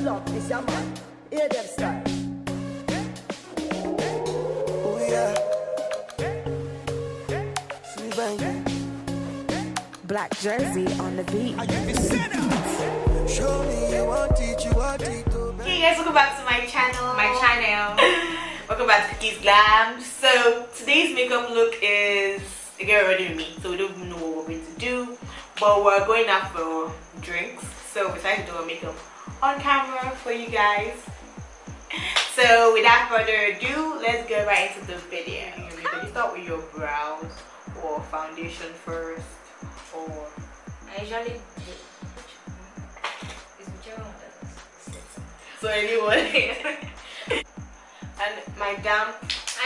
love, this your man. Hear them style. Oh yeah. Free bang. Black jersey on the beat. Show me you want it, you want it. Hey guys, welcome back to my channel. Welcome back to Cookies Glam. So today's makeup look is a girl ready with me. So we don't know what we're going to do, but we're going out for drinks. So we decided to do our makeup on camera for you guys. So without further ado, let's get right into the video. You start with your brows or foundation first, or I usually do. It's whichever one that sits. so anyone. And my damp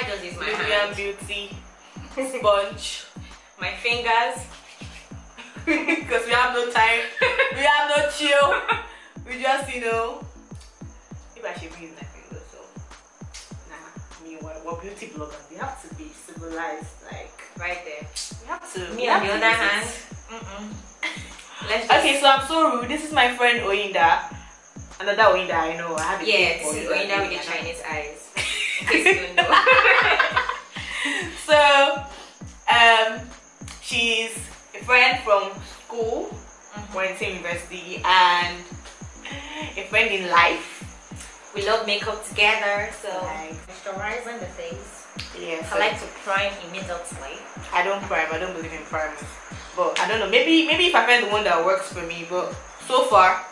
I just use my Medium hand. Beauty sponge. My fingers. Because we have no time, we have no chill, we just, you know, maybe I should be using my fingers. So nah, I mean, we're beauty bloggers, we have to be civilized, like Right there. we have to. Me on the other hand. Let's just, Okay, so I'm so rude. This is my friend Oyinda, another Oyinda I know. I have a yeah, face for this is Oyinda Oyinda with the Chinese eyes. In case you don't know. So she's a friend from school, we're in the same university, and a friend in life. We love makeup together, so Like, moisturizing the face. yes, I like to prime immediately. I don't prime, I don't believe in priming, but I don't know, maybe if I find the one that works for me, but so far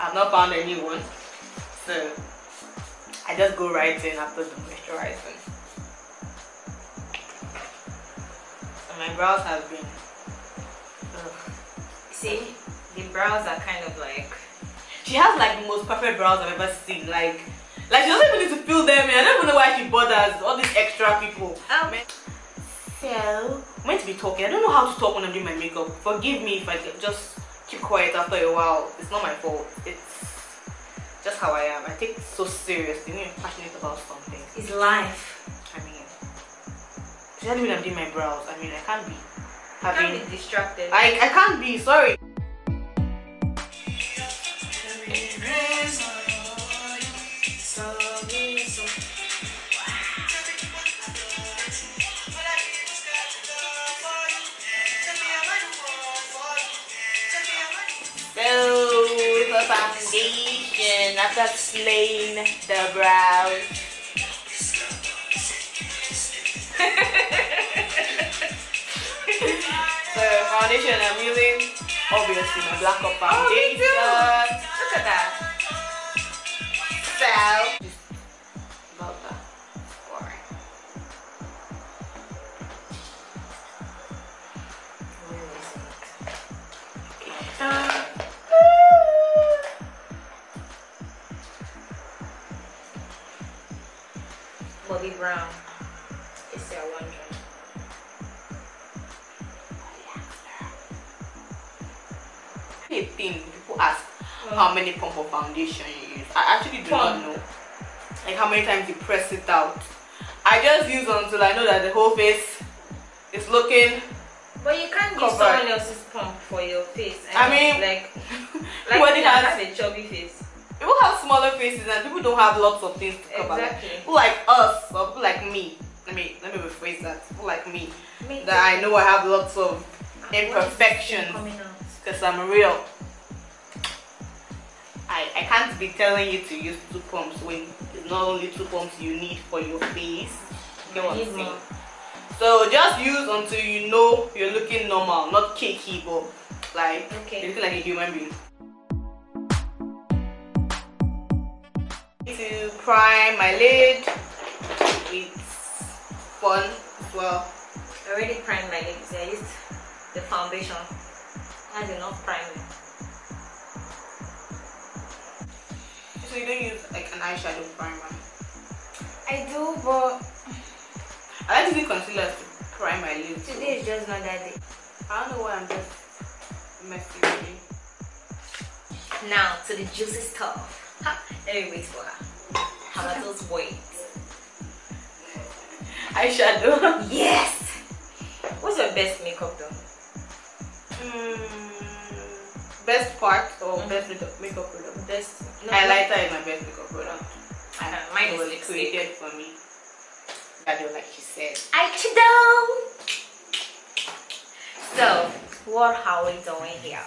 I've not found anyone, so I just go right in after the moisturizing. So my brows have been See, the brows are kind of like. she has like the most perfect brows I've ever seen. Like she doesn't even need to fill them in. I don't even know why she bothers all these extra people. So I'm meant to be talking. I don't know how to talk when I'm doing my makeup. Forgive me if I just keep quiet after a while. It's not my fault. It's just how I am. I take it so seriously. I'm passionate about something. It's life. I mean, especially when I'm doing my brows. I mean, I can't be You having. can't be distracted. I can't be. Sorry. So the foundation after slaying the brows. So foundation I'm using obviously my black up foundation. Look at that. So about that. Alright. Bobby Brown. It's your wondering. A thing people ask how many pump of foundation you use. I actually do not know, like how many times you press it out. I just use until I know that the whole face is looking But you can't use covered. someone else's pump for your face. I mean, like when me it that has, has a chubby face. people have smaller faces and people don't have lots of things to cover. Like, Exactly. people like us or people like me. Let me rephrase that. People like me Me that I know I have lots of imperfections coming out. because I'm real. I can't be telling you to use 2 pumps when it's not only 2 pumps you need for your face. You know what I'm saying? So just use until you know you're looking normal, not cakey, but like you're looking like a human being. To prime my lid with fun as well. I already primed my lips. I used the foundation. That's enough priming. So you don't use like an eyeshadow primer. I do, but I like to use concealer to prime my lips. today is just not that day. I don't know why I'm just messy with it. Now to the juicy stuff. Let me wait for her. How about those wait? Eyeshadow. Yes! What's your best makeup though? Best part or best makeup product? Best. No, Highlighter is my best makeup product. mine It is was lipstick. created for me. That you like she said. I CHIT. So, what are we doing here?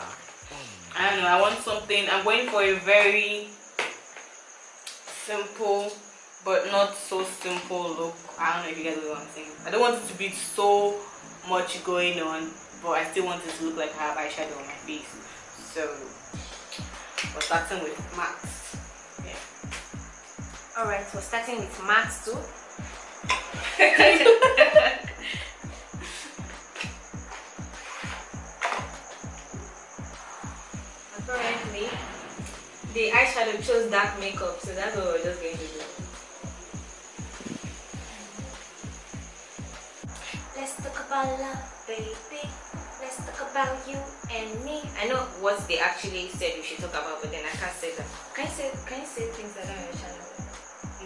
I don't know. I want something. I'm going for a very simple, but not so simple look. I don't know if you guys know what I'm saying. I don't want it to be so much going on, but I still want it to look like I have eyeshadow on my face. So we're starting with matte. Yeah. Alright, we're starting with matte too. Apparently, the eyeshadow chose dark makeup, so that's what we're just going to do. Let's talk about love, baby. Let's talk about you and me. I know what they actually said we should talk about, but then I can't say that. Can you say things that are on your channel?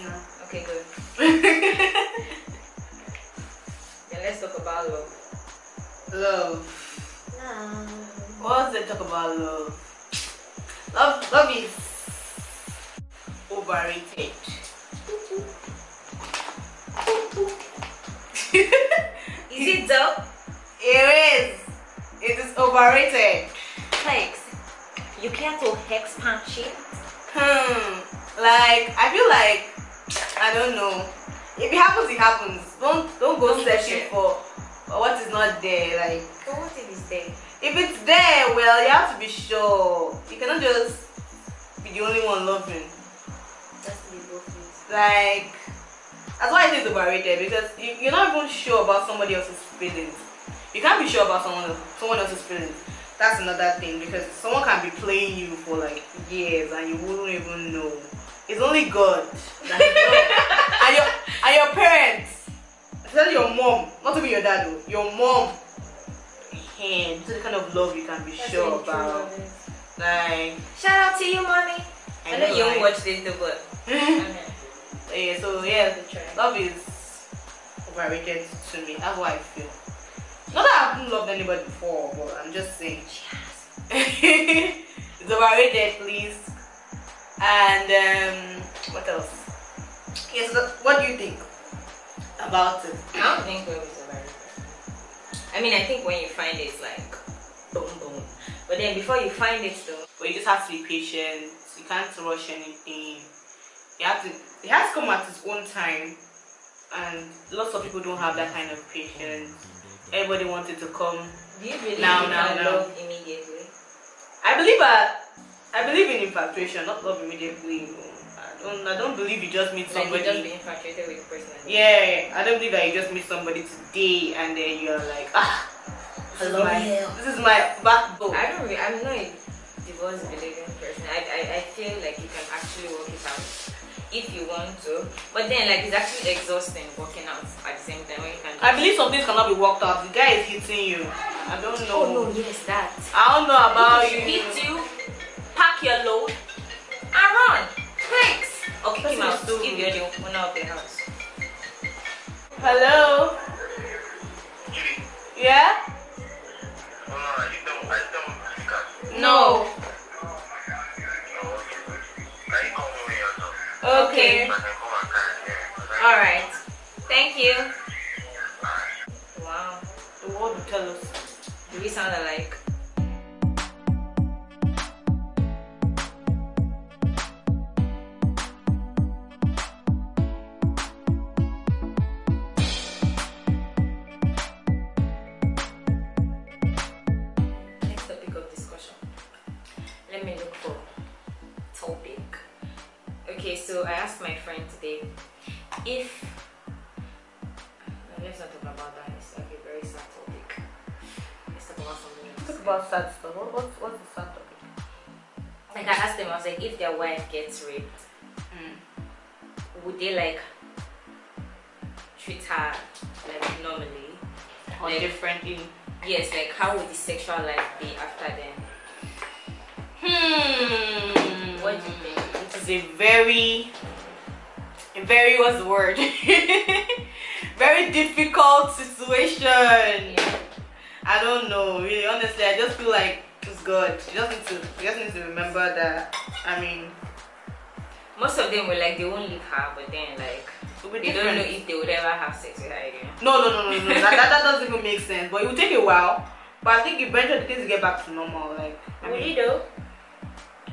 No. Okay, good. Then let's talk about love. Love. Love. What's the talk about love? Love is overrated. Is it dope? It is. It is overrated. Thanks. You care to expand shit? Like I feel like I don't know. If it happens, it happens. Don't go searching for what is not there. Like So what if it's there? if it's there, well, you have to be sure. You cannot just be the only one loving. Just to be both ways. Like that's why it is overrated, because you're not even sure about somebody else's feelings. You can't be sure about someone else's feelings. That's another thing, because someone can be playing you for like years and you wouldn't even know. It's only God that knows. and your parents, especially your mom, not even your dad though, your mom. This is the kind of love you can be That's sure really true, about. love is. Like Shout out to you, mommy. I know you won't watch this, though, but yeah, so yeah, Try. love is overrated to me. That's what I feel. Not that I haven't loved anybody before, but I'm just saying. It's overrated, please. And what else? Yes, what do you think about it? I don't think love is overrated. I mean, I think when you find it, it's like boom, boom. But then before you find it, though, But you just have to be patient. You can't rush anything. You have to. It has to come at its own time, and lots of people don't have that kind of patience. Everybody wants it to come. do you believe Now, you now, can now. love immediately? I believe in infatuation, not love immediately. I don't believe you just meet Like somebody. you just be infatuated with the person. Yeah, I don't believe that you just meet somebody today and then you're like, this is my backbone. I'm not a divorce believing person. I feel like you can actually work it out if you want to. But then like it's actually exhausting working out at the same time when you can I believe some things cannot be worked out. The guy is hitting you. I don't know. Oh no, yes, that. I don't know about If you. he hit you, pack your load and run. Thanks. Okay, That's Kim out. not so If you're the owner of the house. Hello? Yeah? No. Okay. Alright. Thank you. Wow. The world will tell us. Do we sound alike? Next topic of discussion. Let me look for topic. Okay, so I asked my friend today if let's not talk about that. It's like a very sad topic. Let's talk about something else. Talk about sad stuff. What's the sad topic? Like I asked them, I was like, if their wife gets raped, would they like treat her like normally Or like, differently? yes, like how would the sexual life be after them? What do you think? It is a very what's the word? Very difficult situation. Yeah. I don't know, really, honestly. I just feel like it's good. You just need to remember that. I mean, most of them were like they won't leave her, but then like they don't know if they would ever have sex with her again. No. that doesn't even make sense. But it will take a while. But I think eventually things will get back to normal. Like, Would you though?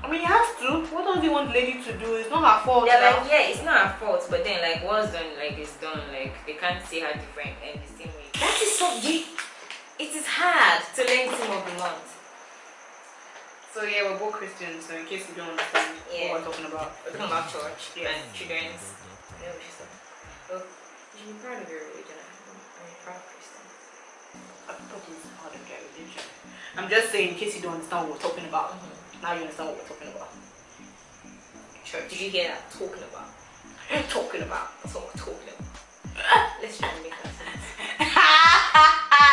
I mean, he has to. What does he want the lady to do? It's not her fault. They're now. like, yeah, it's not her fault, but then like what's done, like it's done. Like they can't see her different and the same way. That is so deep. It is hard to learn theme of the month. So yeah, we're both Christians, so in case you don't understand what we're talking about. We're talking about church Yes. and children's. Yeah, which is well, you should be proud of your religion. I'm proud of Christians. I thought it's part of their religion. I'm just saying, in case you don't understand what we're talking about. Now you understand what we're talking about. Church. Did you hear that? Talking about. Talking about. That's what we're talking about. Let's try and make that sense.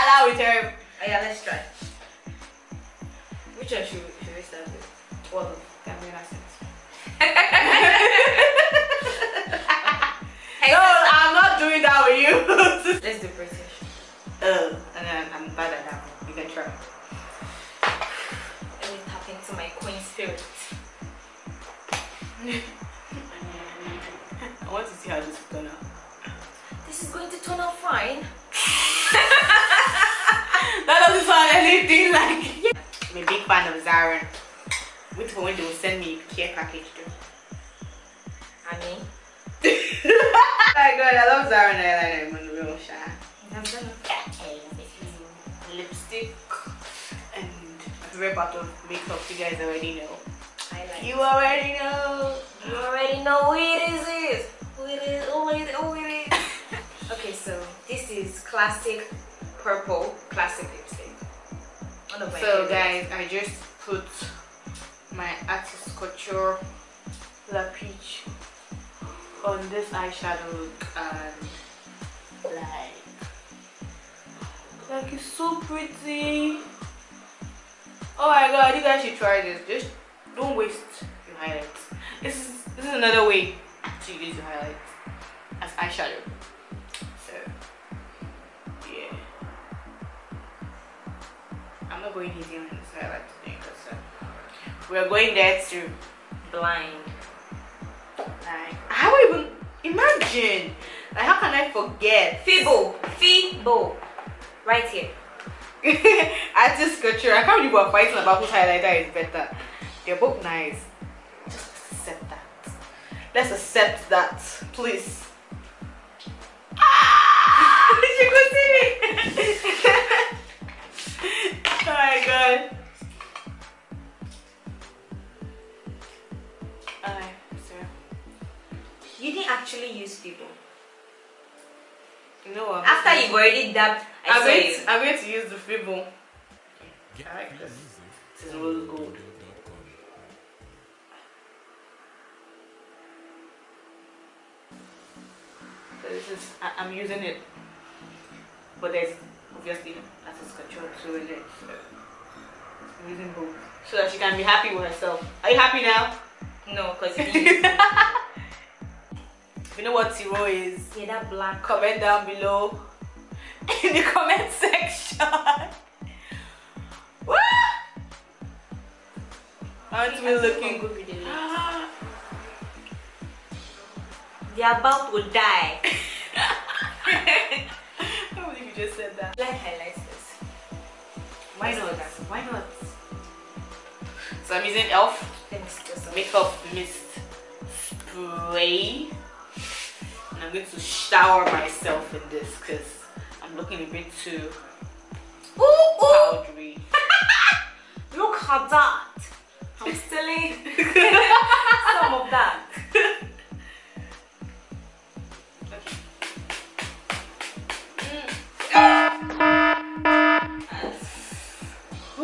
That was terrible. Oh yeah, let's try. Which one should we start with? Well, that made sense. No, I'm not doing that with you. Let's do British. And then I'm bad at that one. You can try. Let me tap into my queen spirit. I want to see how this is gonna. This is going to turn out fine. That doesn't sound anything like. I'm a big fan of Zaren. Wait for when they will send me a care package too. I mean, Oh my god, I love Zaren eyeliner. I'm on the real shy. Lipstick and my favorite part of makeup. You guys already know. You already know. You already know who it is. Who it is. Who it is. Who it is. Okay, so this is classic purple classic lipstick. One of my So favorites. guys, I just put my Artist Couture La Peach on this eyeshadow look and like it's so pretty. Oh my god, you guys should try this. Just don't waste your highlights. This is another way to use your highlights as eyeshadow. So yeah, I'm not going easy on this highlight today because we're going there to blind. like how even imagine like how can I forget Fibo right here. Artist Couture. I can't believe we're fighting about whose highlighter is better. They're both nice. Just accept that. Let's accept that, please. Ah! You could see me. Oh my god. Alright, so You didn't actually use Fibo. you know what? After you've already dabbed, I saw you. I'm going to use the Fibble. Alright, this is rose gold. So this is, I'm using it, but there's obviously Artist Couture too in it. So I'm using both so that she can be happy with herself. Are you happy now? No, because you If you know what Tiro is, yeah, that black. comment down below in the comment section. Woo! Aren't we looking good? They're about to die. I can't believe you just said that. Like highlights this. Why not? Why not? So I'm using e.l.f. Let me see this. makeup mist spray. And I'm going to shower myself in this because I'm looking a bit too powdery. Look at that. I'm stealing some of that.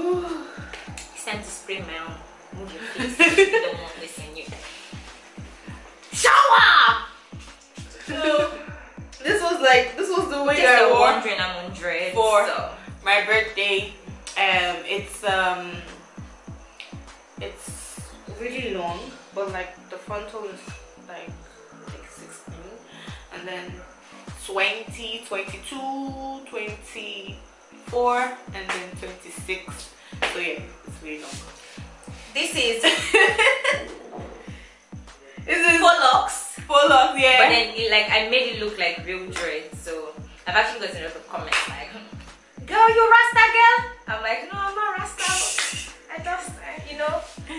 It's time to spray my own. Move your face. You don't want this in you. Shower! So this was the wig Just I you're wore wondering, I'm on dread. for So. my birthday. It's really long, but like the frontal is like 16, and then 20, 22, 24, and then 26. So yeah, it's very long. This is This is 4 locks. 4 locks, yeah. But then I made it look like real dreads. So I've actually gotten a lot of comments like, girl, you Rasta girl? I'm like, no, I'm not Rasta. I just,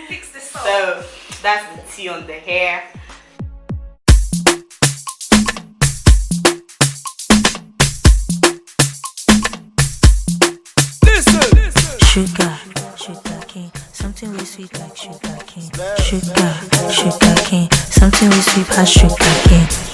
fix this up. So that's the tea on the hair. Sugar cane, something we sweet like sugar cane. Sugar cane, something we sweet as sugar cane.